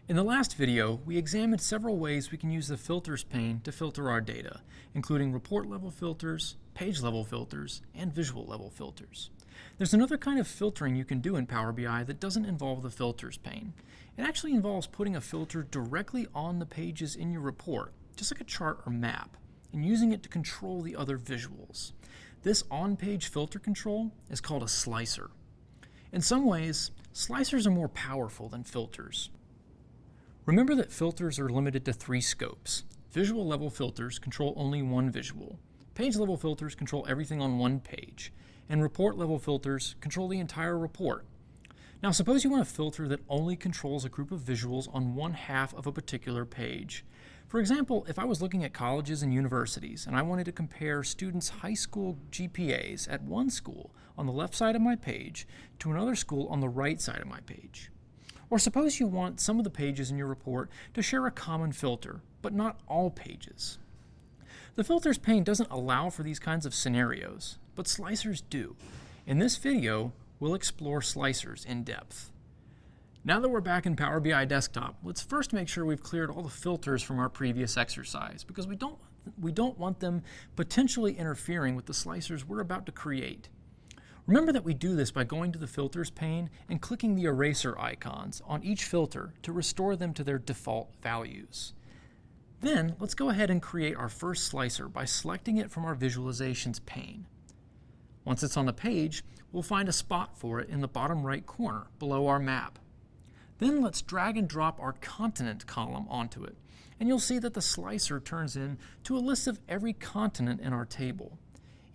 In the last video, we examined several ways we can use the filters pane to filter our data, including report level filters, page level filters, and visual level filters. There's another kind of filtering you can do in Power BI that doesn't involve the filters pane. It actually involves putting a filter directly on the pages in your report, just like a chart or map, and using it to control the other visuals. This on-page filter control is called a slicer. In some ways, slicers are more powerful than filters. Remember that filters are limited to 3 scopes. Visual level filters control only one visual. Page level filters control everything on one page. And report level filters control the entire report. Now suppose you want a filter that only controls a group of visuals on one half of a particular page. For example, if I was looking at colleges and universities and I wanted to compare students' high school GPAs at one school on the left side of my page to another school on the right side of my page. Or suppose you want some of the pages in your report to share a common filter, but not all pages. The filters pane doesn't allow for these kinds of scenarios, but slicers do. In this video, we'll explore slicers in depth. Now that we're back in Power BI Desktop, let's first make sure we've cleared all the filters from our previous exercise, because we don't want them potentially interfering with the slicers we're about to create. Remember that we do this by going to the filters pane and clicking the eraser icons on each filter to restore them to their default values. Then let's go ahead and create our first slicer by selecting it from our visualizations pane. Once it's on the page, we'll find a spot for it in the bottom right corner below our map. Then let's drag and drop our continent column onto it, and you'll see that the slicer turns into a list of every continent in our table.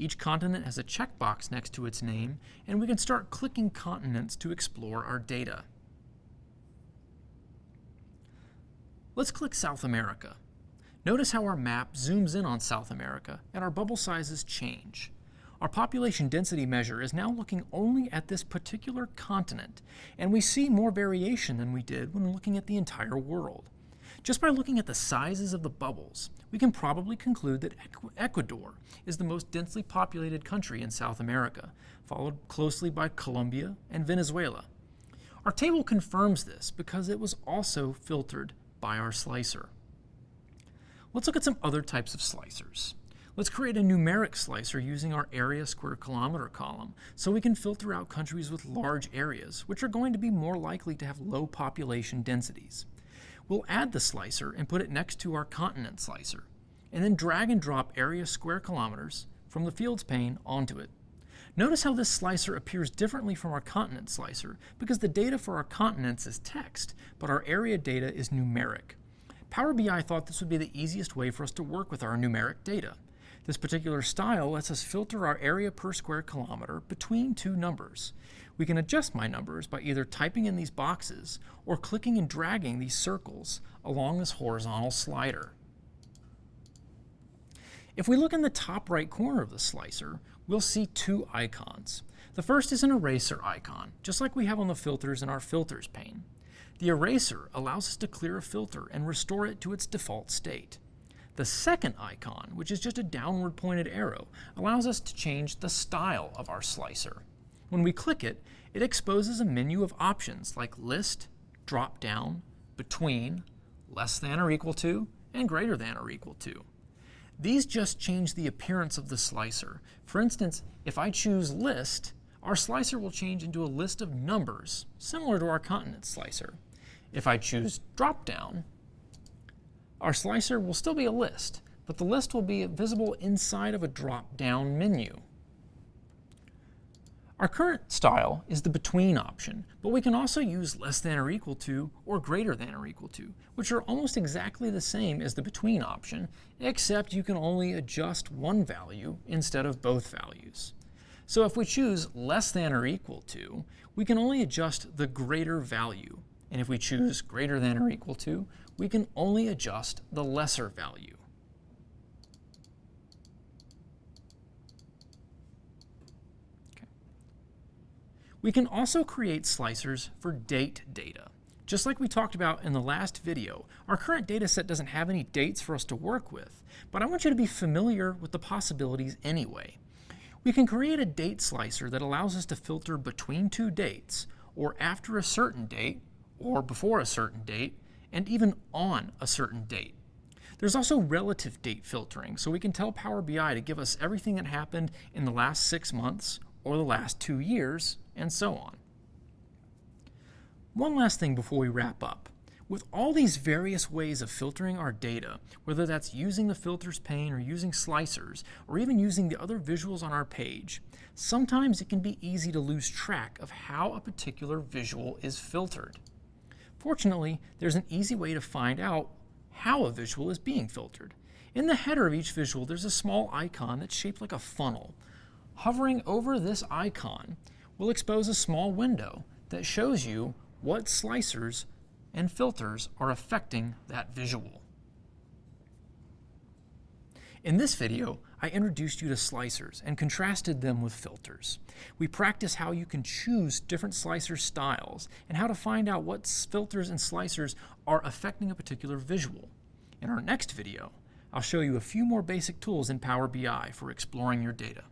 Each continent has a checkbox next to its name, and we can start clicking continents to explore our data. Let's click South America. Notice how our map zooms in on South America and our bubble sizes change. Our population density measure is now looking only at this particular continent, and we see more variation than we did when looking at the entire world. Just by looking at the sizes of the bubbles, we can probably conclude that Ecuador is the most densely populated country in South America, followed closely by Colombia and Venezuela. Our table confirms this because it was also filtered by our slicer. Let's look at some other types of slicers. Let's create a numeric slicer using our area square kilometer column so we can filter out countries with large areas, which are going to be more likely to have low population densities. We'll add the slicer and put it next to our continent slicer, and then drag and drop area square kilometers from the fields pane onto it. Notice how this slicer appears differently from our continent slicer because the data for our continents is text, but our area data is numeric. Power BI thought this would be the easiest way for us to work with our numeric data. This particular style lets us filter our area per square kilometer between 2 numbers. We can adjust my numbers by either typing in these boxes or clicking and dragging these circles along this horizontal slider. If we look in the top right corner of the slicer, we'll see 2 icons. The first is an eraser icon, just like we have on the filters in our filters pane. The eraser allows us to clear a filter and restore it to its default state. The second icon, which is just a downward pointed arrow, allows us to change the style of our slicer. When we click it, it exposes a menu of options like list, drop down, between, less than or equal to, and greater than or equal to. These just change the appearance of the slicer. For instance, if I choose list, our slicer will change into a list of numbers, similar to our continent slicer. If I choose drop down, our slicer will still be a list, but the list will be visible inside of a drop-down menu. Our current style is the between option, but we can also use less than or equal to or greater than or equal to, which are almost exactly the same as the between option, except you can only adjust one value instead of both values. So if we choose less than or equal to, we can only adjust the greater value. And if we choose greater than or equal to, we can only adjust the lesser value. Okay. We can also create slicers for date data. Just like we talked about in the last video, our current data set doesn't have any dates for us to work with, but I want you to be familiar with the possibilities anyway. We can create a date slicer that allows us to filter between 2 dates, or after a certain date, or before a certain date, and even on a certain date. There's also relative date filtering, so we can tell Power BI to give us everything that happened in the last 6 months or the last 2 years, and so on. One last thing before we wrap up. With all these various ways of filtering our data, whether that's using the filters pane or using slicers, or even using the other visuals on our page, sometimes it can be easy to lose track of how a particular visual is filtered. Fortunately, there's an easy way to find out how a visual is being filtered. In the header of each visual, there's a small icon that's shaped like a funnel. Hovering over this icon will expose a small window that shows you what slicers and filters are affecting that visual. In this video, I introduced you to slicers and contrasted them with filters. We practiced how you can choose different slicer styles and how to find out what filters and slicers are affecting a particular visual. In our next video, I'll show you a few more basic tools in Power BI for exploring your data.